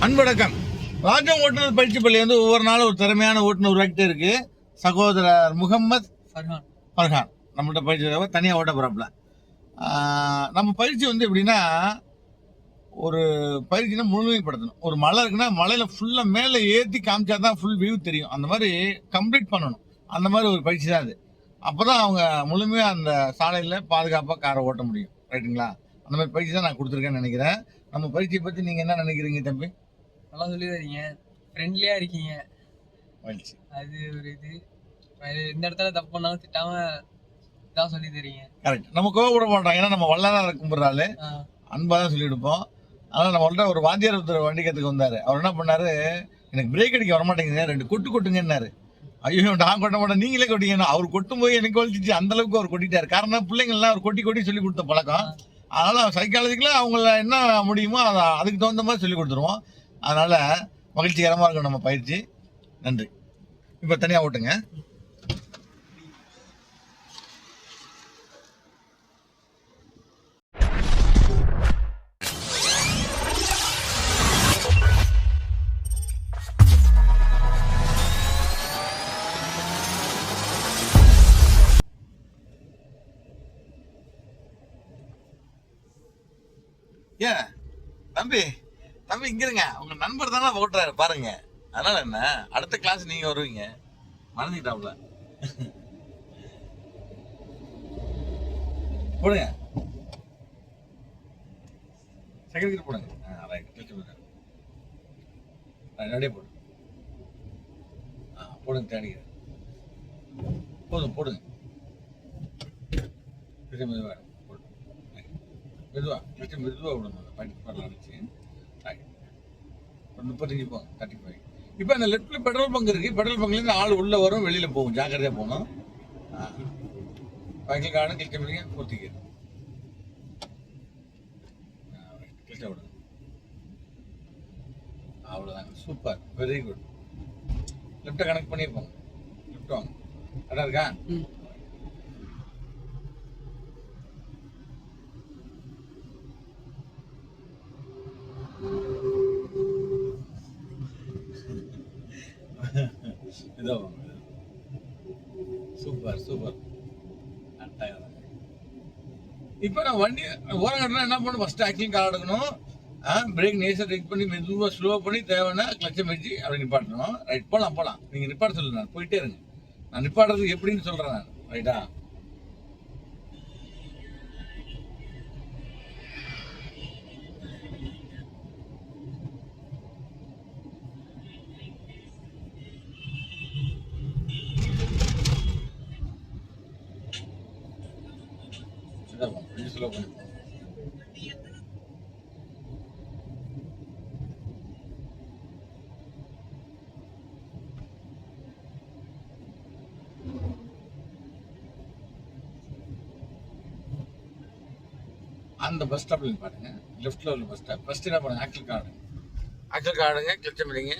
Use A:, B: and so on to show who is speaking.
A: அன்படக்கம். ராஜம் ஓட்டுநர் பயிற்சி பள்ளி வந்து ஒவ்வொரு நாளும் ஒரு திறமையான ஓட்டுநர் உருவாக்கிட்டே இருக்கு. சகோதரர் முகமது ஃபர்ஹான் நம்மள்ட்ட பயிற்சி தனியாக ஓட்ட போறாப்புல. நம்ம பயிற்சி வந்து எப்படின்னா, ஒரு பயிற்சினா முழுமைப்படுத்தணும். ஒரு மலை இருக்குன்னா மலையில ஃபுல்லா மேலே ஏற்றி காமிச்சா தான் ஃபுல் வியூ தெரியும். அந்த மாதிரி கம்ப்ளீட் பண்ணணும். அந்த மாதிரி ஒரு பயிற்சி தான் அது. அப்போதான் அவங்க முழுமையாக அந்த சாலையில் பாதுகாப்பாக காரை ஓட்ட முடியும். ரைட்டுங்களா? அந்த மாதிரி பயிற்சி தான் நான் கொடுத்துருக்கேன்னு நினைக்கிறேன். நம்ம பயிற்சியை பற்றி நீங்கள் என்ன நினைக்கிறீங்க தம்பி?
B: நல்லா சொல்லி தரீங்க, ஃப்ரெண்ட்லியாக இருக்கீங்க.
A: மகிழ்ச்சி.
B: அது ஒரு இது. எந்த இடத்துல தப்பு பண்ணாலும் திட்டாம தான் சொல்லி தரீங்க.
A: கரெக்ட். நம்ம கோவப்பட மாட்டோம். ஏன்னா நம்ம வல்லதாக கும்பிட்றாள் அன்பாக தான் சொல்லி கொடுப்போம். அதனால் நம்மள்ட்ட ஒரு வாத்தியார் ஒருத்தர் வண்டி கற்றுக்கு வந்தார். அவர் என்ன பண்ணார், எனக்கு பிரேக் அடிக்க வரமாட்டேங்குது, 2 கொட்டு கொட்டுங்கன்னாரு. ஐயோ நான் கொட்ட மாட்டேன், நீங்களே கொட்டிக்கணும். அவர் கொட்டும் போது எனக்கு வலிச்சிச்சு. அந்த அளவுக்கு அவர் கொட்டிட்டார். காரணம் பிள்ளைங்கள்லாம் அவர் கொட்டி கொட்டி சொல்லி கொடுத்த பழக்கம். அதனால் சைக்காலஜிக்கலாக அவங்கள என்ன முடியுமோ அதை அதுக்கு தகுந்த மாதிரி சொல்லி கொடுத்துருவோம். அதனால் மகிழ்ச்சிகரமாக இருக்கும் நம்ம பயிற்சி. நன்றி. இப்போ தனியாக ஓட்டுங்க. ஏன் தம்பி தம்பி இங்க இருங்க. உங்க நண்பர் தானே ஓட்டுறாரு பாருங்க. அதனால என்ன, அடுத்த கிளாஸ் நீங்க வருவீங்க. மறந்துட்டாப்ல. போடுங்க, செகண்ட் கியர் போடுங்க. அப்படியே போடு. போடுங்க, தேடிங்க. போதும் போடுங்க. மெதுவா மெதுவா மெதுவா விடணும். அடிச்சு 35 போங்க, 35. இப்போ இந்த லெஃப்ட்ல பெட்ரோல் பங்க் இருக்கு. பெட்ரோல் பங்க்லேருந்து ஆள் உள்ள வரும், வெளியில போகும். ஜாக்கிரதையா போகணும். வாய்க்கில் காணும், கிளிக்க முடியுங்க, பூர்த்திக்க கிளிக்க விடுங்க. அவ்வளோதாங்க. Super, very good. லெஃப்ட்டை கனெக்ட் பண்ணி போங்க. லெஃப்ட் வாங்க. கரெக்டாக இருக்கா? Super super. இப்போ நான் வண்டி ஓரம் கட்டினா என்ன பண்ணணும், ஃபர்ஸ்ட் ஆக்சிங் கால் எடுக்கணும். பிரேக் நேசர் டேக் பண்ணி மெதுவாக ஸ்லோ பண்ணி தேவைன்னா கிளச்சை வச்சு அப்படி நிப்பாட்டணும். ரைட், போகலாம். நீங்கள் நிப்பாட்ட சொல்லு, நான் போயிட்டே இருங்க. நான் நிப்பாட்டுறதுக்கு எப்படின்னு சொல்கிறேன் நான். ரைட்டா? ஸ்லோ பண்ணி அந்த பஸ் ஸ்டாப்ல பாருங்க. லெஃப்ட்ல உள்ள பஸ் ஸ்டாப். ஃபர்ஸ்ட் என்ன பண்ணுங்க, ஆக்சில் கார்டுங்க, கிளச்சை முடிங்க.